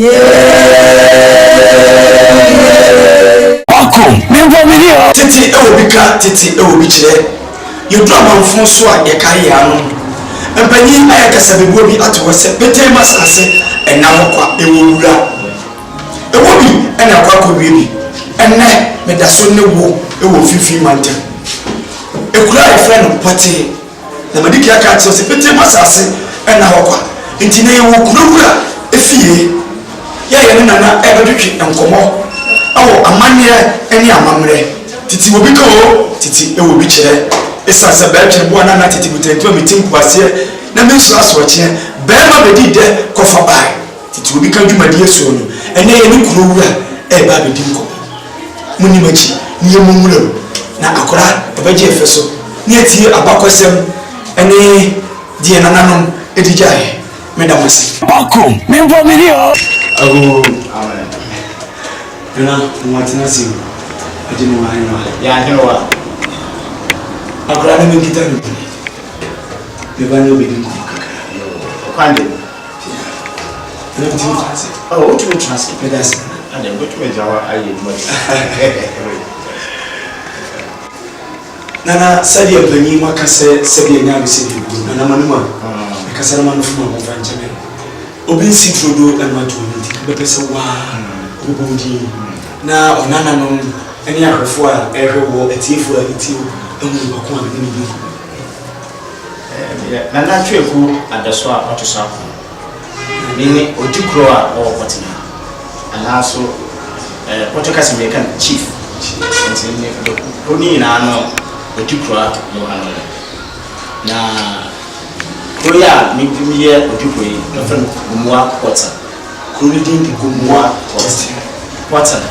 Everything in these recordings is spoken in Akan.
Welcome. Member video. Titi Ewobika, Titi Ewobichire. You drama mfon so a ye kai ya no. Empanyi ayakasa bebuo bi ato se pete masase enam kwa ewowura. Ewobi ena kwa kowie bi. Enne medaso ne wo ewo fifi manta. Ekura e friend pati. Na madiki aka ati se pete masase ena hokwa. Nti na yewo kurowura efie. Ya ye ne nana ebedwetwe enkomo. Awo amanye eni amamre. Titi Wobika o, Titi Ewobichire. Esa se betwe bo na Titi butentu metim kwase na mensu asoche be ma bedi de kofa bai. Titi Wobika dwumadi esuo no. Ene ye ne kurowura e ba bedi nko. Muni machi ni emumura na akora obeje efeso. Ni atie abakosem ene die nananom edijae. Medamase. Welcome. Member video. Ago amen. Dona Martina Sim. Ajini mahino. Ya hinowa. Akora na mekita ni. Bebani obedi nko kaka. Kwande. Na mtimi transi. Oh, what you translate? Medasi. And then go to me Jawa aye much. Nana sadi abanyi makase sadi enya bisidi nana manuma. Kasara manufu mo vanchame. Obi sitrodo anwatu nti bepese wa obondi na onana no eni akrefo a ehwewo etiefo a etio emu bako a ni bi. Na na tweku adaso a otoso akọ. Ni odikro a o kotina. Ana so Portuguese American chief. Nti ni oni na no odikro a no hanu. Na Koya mi ye odikro yi no fen Gumua Quarter. Kurudin di Gumua Quarter.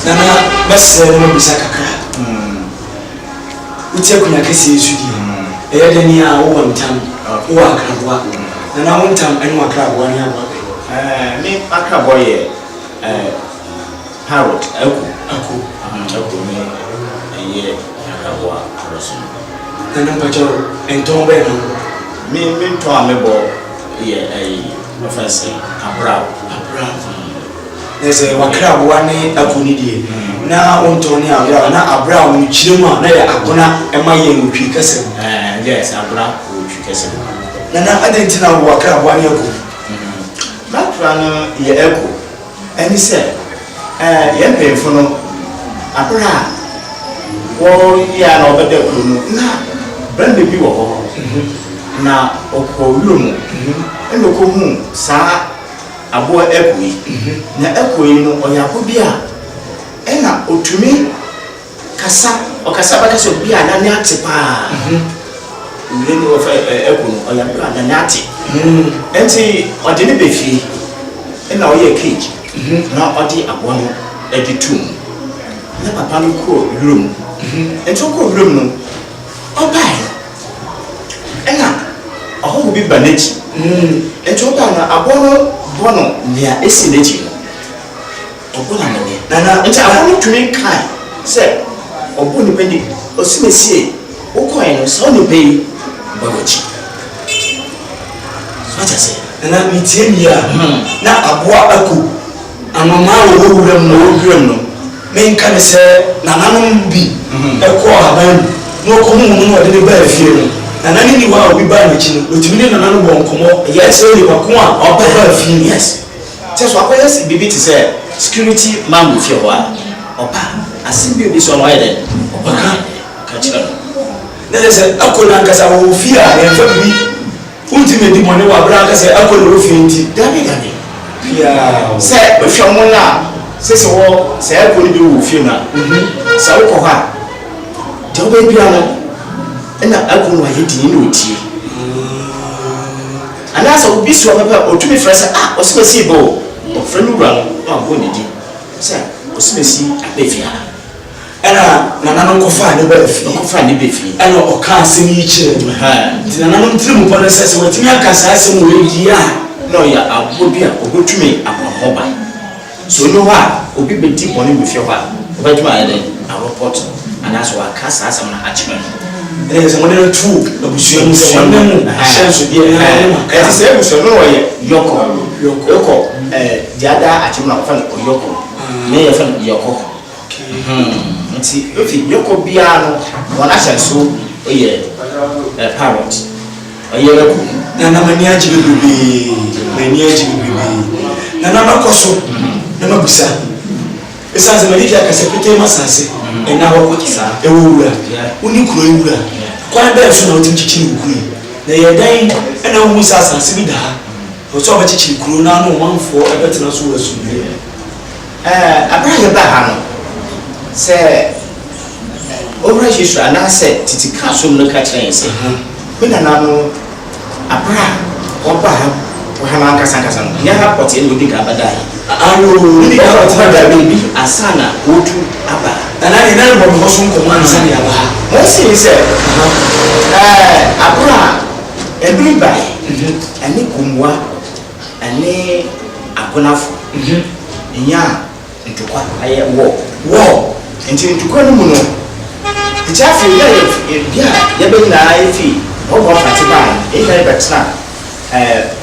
Nana bese no bisa kakra. Utie kunya kesi esudi. Eya dani a wo ntam. Wo akrabwa. Nana wo ntam enu akrabwa ni abwa. Me akrabwa ye Harold Aku ni ye akrabwa aroso. Nana bajo entombe no. Me to amebo ye offense Abrao. Ese wakrabwa ni akuni die. Na ontoni Abrao na Abrao ni chirema na ya akona ema ye ntwi kase. Yes, Abrao ntwi kase. Nana adentina wakrabwa ni aku. Background ye echo. And he said, ye pay for no Abra. Wo ya no bede kunu na brand bi wo ho. Na okowuro mu. Eno ko hu sa abo echo yi. Na echo yi no oyako bi a ena otumi kasa okasa ba kasa bi a na ne ate pa. Ure ni wo fa echo no oyako na ne ate. Enti ode ne befi ena oye cage na ode abo no editum na papa no ko room enti ko room no obai ena oho bi baneji enti obai na abo no bono nia esi neji no obo na ne na enti abo no tumi kai se obo ni pendi osimesi okoe no so ni pei bawochi so say na mitiemia na aboa aku amama wo wuram no menka ne se nananom bi eko haban no ko mu no de ba afie no nanani ni wa obi ba na chi no otimi ne nanano bo nkomo yes e wako a oba ba afie yes so akoya si bibi ti say security man with your wa oba asimbi obi so no ayede oba ka chira na se akola nkasa wo fie a enfa bi ultimate money wa braka say akola wo fie nti dabi pia say ohwamo na sese wo say akola bi wo fie na sa wo ko ha de oba bia no ena akola wa yedi ni otie ana sa obi so papa otumi frese osimesi bo ofrenu bra no abo ni di say osimesi abefia ena nananom ko fa ne ba fi ena o ka asem yi kire nti nananom tiri mu pone sese watimi aka sa asem wo yi a no ya abo bia obotumi abahoba so no ha obi beti pone mu fi ha obetuma ya den a report ana so aka sa asem na achime ena se mo ne tu abusuam se mo ne mu shenso bi ena se abusuam no wo ye yoko yoko diada achimna ofan oyoko me ye fan yoko nti ofi yoko bia no wona hyenso oye parrot oye reku na mani ajibe bibi na makoso na mabusa esanze malika kasepete masase ena hokotisa ewura uni kuro ewura kwa da so na otimchichi ukuru na ye dan ena hu sasa sibi da so ba chichi kuro na no manfo ebetina so wasu abra ye ba ha no se obra hyesu ana se titika so no ka kire se kwena na no abra oba ha wahama nkasa no nya ha poti ene odi ka badai ni ka poti da bibi asana otu aba na ni bo mo so nko man sani aba mo si se abra ebi bai ani kumwa ani akonafo nya ntokwa aye wo nti ntokwa no mu no tichafi ya be na efi obo fatiba e ka betna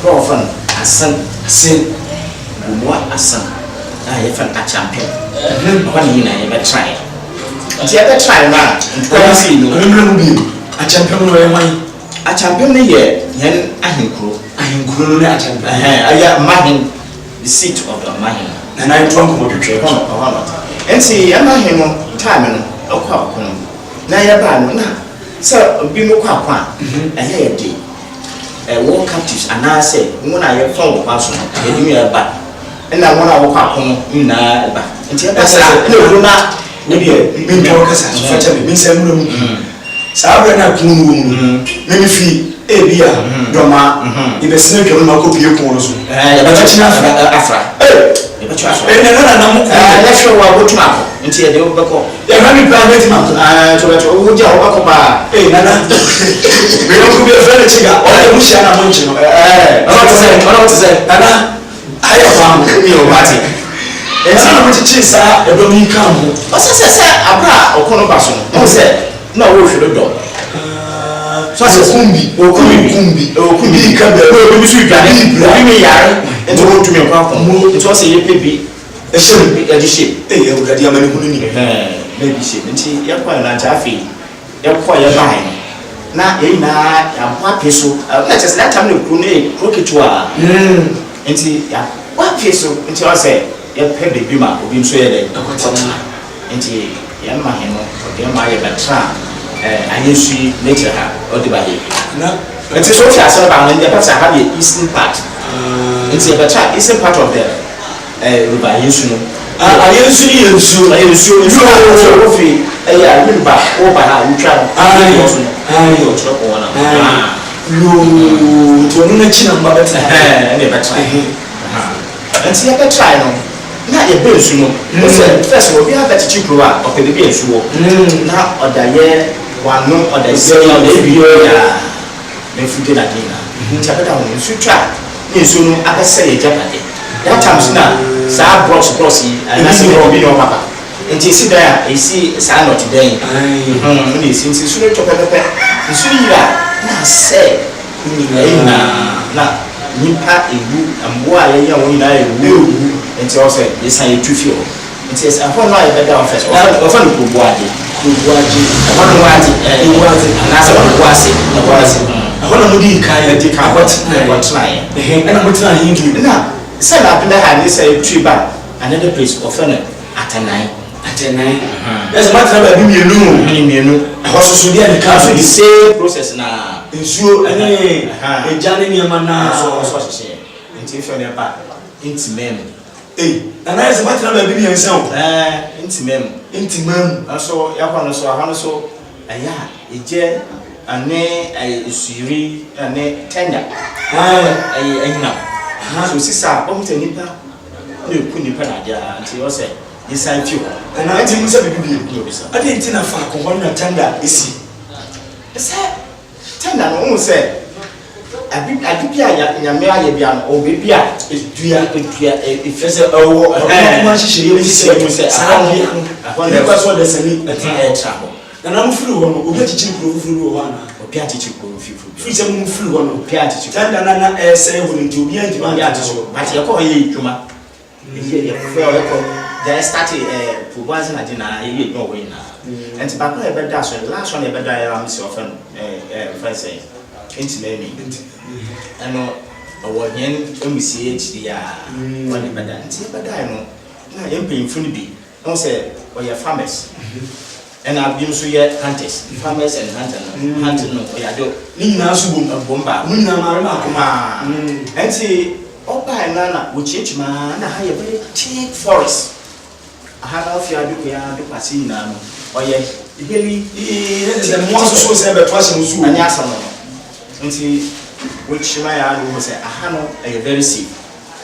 profan asan umwa asan ya fan a champion kwa ni na ya try nti ya try na ntokwa si no no bi a champion no yan a champion ne ye yan ahinkuro no a champion aya mahin the seat of the mahin na I drunk mo twetwe kono enti ya mahin no time no okwa kono na ya ba no na se bi mo kwa kwa aya ya di war captives anase ngona ye fon wo kwaso no ye di ya ba na ngona wo kwa kono na ba enti ya ba sa na ru na ne bi mi ntwa kasa so facha mi nsem mu saabra na kunu mu me fi ebia doma ibesine dwom na ko pie ko no so ya ba china afra ya ba china afra na mu ko na sho wa go tuma ko nti ya de wo beko ya na mi plan met ma to wo ja wo beko ba nana me no ko be fere chiga o le mu sha na mo nchi no what to say nana aya fam mi o bati enti na mo chichi sa e do mi kan mo o se abra okono ba so no se na wo hwe do so se kumbi ka be o bi su dwane o mi yare enti wo tumi kwa kwa enti o se ye pebi e she ya uradi amani hunu ni maybe she nti ya kwa na chafi ya kwa ya bai na ye na ya kwa peso na just that time no kru kitwa nti ya kwa peso nti o se ya pe bebi ma obi nso ye de nti ya ma he no o de ma ye betra ayesu nature ha o de ba he na nti so fi asa ba no de betra ha the eastern part nti betra eastern part of the river ayesu no ayesu o fi ya river o ba ha utwa no o tro ko wana no to no na china mba betra ne betra nti ya betra no na ye bensu no o se first obi ha that chikro a o pe be bensu wo na odaye wanu odaye na ebi ya na fude na dina nti abeda wo nsu twa ne nsu no akase ye japade that times na sa bros na se obi no papa nti si da esi sa not den na esi nti su no topepepe nsu yira na se na nipa ewu amboa ye ya woni na ewu nti o se yesa ye tufio nti esa ho no aye beda on first o fa no kubuaje ho no waje na se no kwase ahona mudi kai ya dika what try na mutna hingi na se na pina ha ni say triba another place of an atanai yes matra ba mienu ahoso so dia ni ka so the same process na nsuo ene ejane ni ma na so hye nti if you never intimem na yes matra ba bibia nsan intimem so yakwa no so ahano so aya eje ane esuri ane tender ayina so sisa o mutani pa ne ku ni pa na dia nti o se isan fi ho na ati musa bibia ade nti na fa ko na tender esi se tender no se adibia ya me aye bia no o bibia edua efese owo ma hihye ye se sabi ahon ne kwa so de sani tra ho na mfuru ho no obi chichi pro furu ho ana Pianchi ko fifu. Free some free one. Pianchi. Tanda na say when to be anti man Pianchi. But you call ye juma. Ye they started Puban's and Adina, you know, winner. And tobacco a bed dash, last one a bed I miss often, first say, intimate. I know a word yen, MCH, the one in Badan, but I know, I am paying fully be. Don't say, or your farmers. And I've been so yet hunters, farmers and hunting, no, I do. Nina Subum of Bomba, Nina Marama, and see, Opa and Nana, which each man, I have a very thick forest. I have a few do Passina, or yet, really, the most was ever twice in Zoo and Yasano. And see, which my aunt will say, a hammer, a very sick,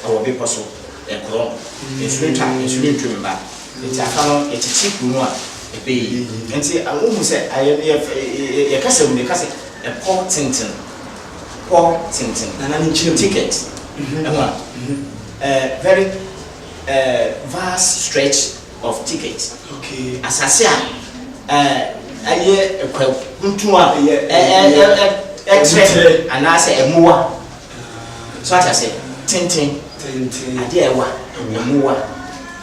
or a big puzzle, a clone. It's really time, it's really to remember. It's a hammer, it's a cheap one. And see, I almost said, I have a castle with a castle, a poor Tintin, and an inch ticket. A very vast stretch of tickets. Okay. As I say, a year, and I say a moor. So I say, Tintin, a dear one, a moor.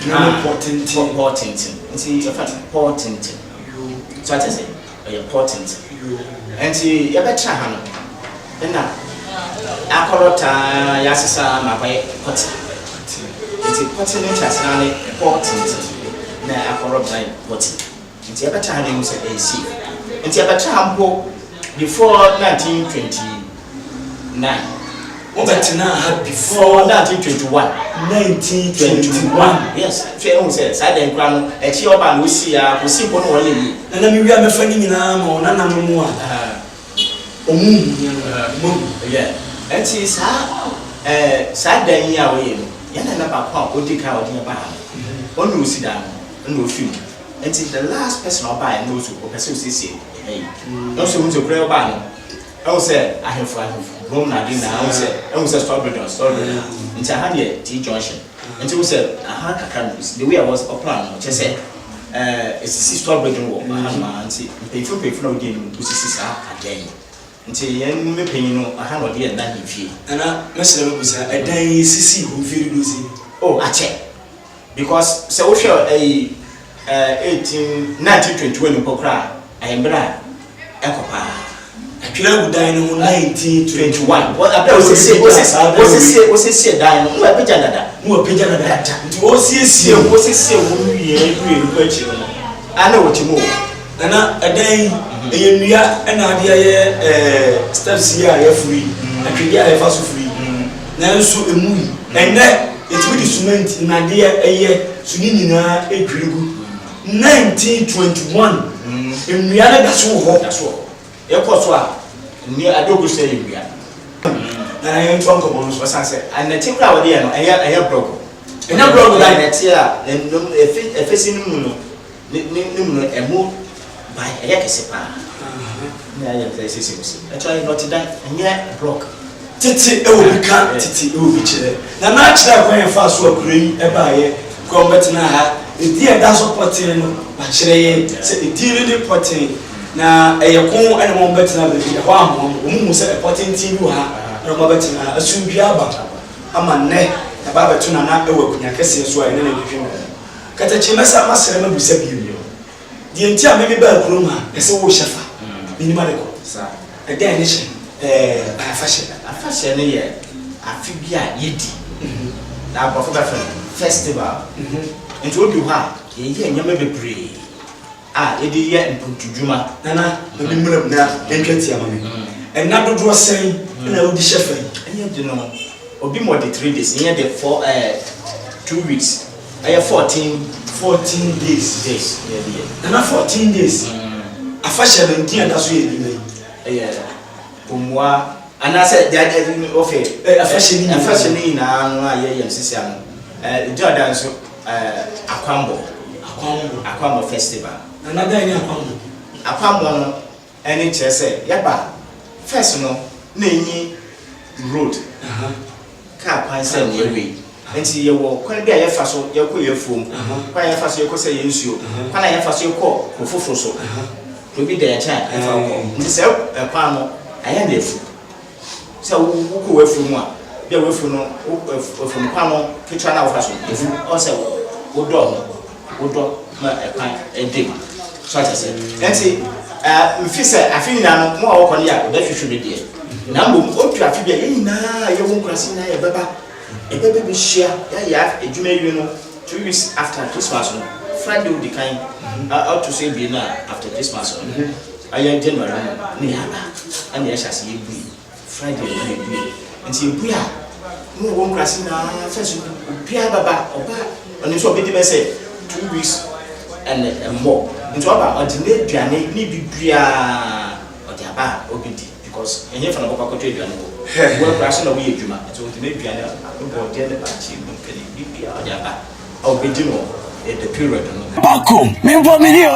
Important. See, you're important. So I say, important. And see, you're better. And now, I call it Yasasa, my way, potty. It's important important. Now I call it potty. It's a better time you say AC. It's a better time before 1929. But now, before 1921. 1921. Yes, Fair says, I didn't crown a chioba, we see a simple only. And then we have a funny name or none more. Yeah, and she is sad day away. Yana Papa would take out in a bar. One will sit down and will film. And she's the last person I'll buy and those who pursue CC. No, she wants to pray about. I say, I have room Nadina, I was a strawberry or strawberry. And I had a T junction. And she said, I had a campus. The way I was a plan, she said, it's a strawberry walk. I see, pay for no game, which is again. Until you may pay no, I have no idea that you feel. And I must have a day CC who feel losing. Oh, I check. Because so if you're a 1921 in Pokra, I am Brad, Ecopa. I would die in 1921. What I was a dying? Who are Pijana? Who are Pijana? Was I know what you move. And a day, and I steps here free. I could get a fast free. Now, so a movie. And that it's with the cement in idea a year, Sunina, a dribble. 1921. In reality, that's all. Near Adobe say we are. And I am from Commons was answered. And the take our dear, I have broken. And I broke like that here, and a facing moon, a moon by a yakasipa. I try not to die, and yet broke. Titi, oh, we can't, Titi, oh, which now natural going fast work, green, a buyer, combating her. The dear that's what potting, but she said the dear potting. Na eyekon ene mo betina be bi ho amom mu se reporting TV ha na mo betina asumbi aba ama ne na ba betuna na ewakunya kese so ene na bihwe kata chimesa masere ma busa bi die nti a me ba kurom ha ese wo shefa ni ma de ko sa e dey ni she afashe ne ye afi bi a yedi na abofo ba festival nti odu ha ye nyama bebre it is yet in Juma. Nana, the member na entry among and not to draw saying, and I will be chef. And you know, or be more than 3 days, near the 2 weeks. I have 14 days. And not 14 days. A fashion and tea, and that's what you mean. And I said that a fashion in a system. Jordan, Aquambo Festival. Another in Aquambo, and it says, Yaba, first no, Nany road, car pines and your way. And see your walk, when I have your phone, when I have your say, you, when I have your call, for so. Probi de cha efa ko nti se kwa no aya na efu se wo ko wefu mu a bia wefu no wefu kwa no kitwa na wo fa so efu o se wo do ma kwa ede so ata se nti mfi se afi nyina no mo a wo ko ne ya da hwehwe be de na mbom otu afi bia ye nyina ye wo nkrasi na ye beba ebebe be hia ya edwuma yi no 2 weeks after Christmas no Friday will be kind out to say be now after Christmas I am January ni haba and yes as you be Friday will be and you be no one crashing na first pia baba oba on so be the say 2 weeks and more into aba ordinary duane ni bibia o dia ba obidi because enye fa na bokwa kwato duane go we crashing na we edwuma so ordinary duane go dia na ba chi no kele bibia o dia ba obidi no the period no Bakum, me for me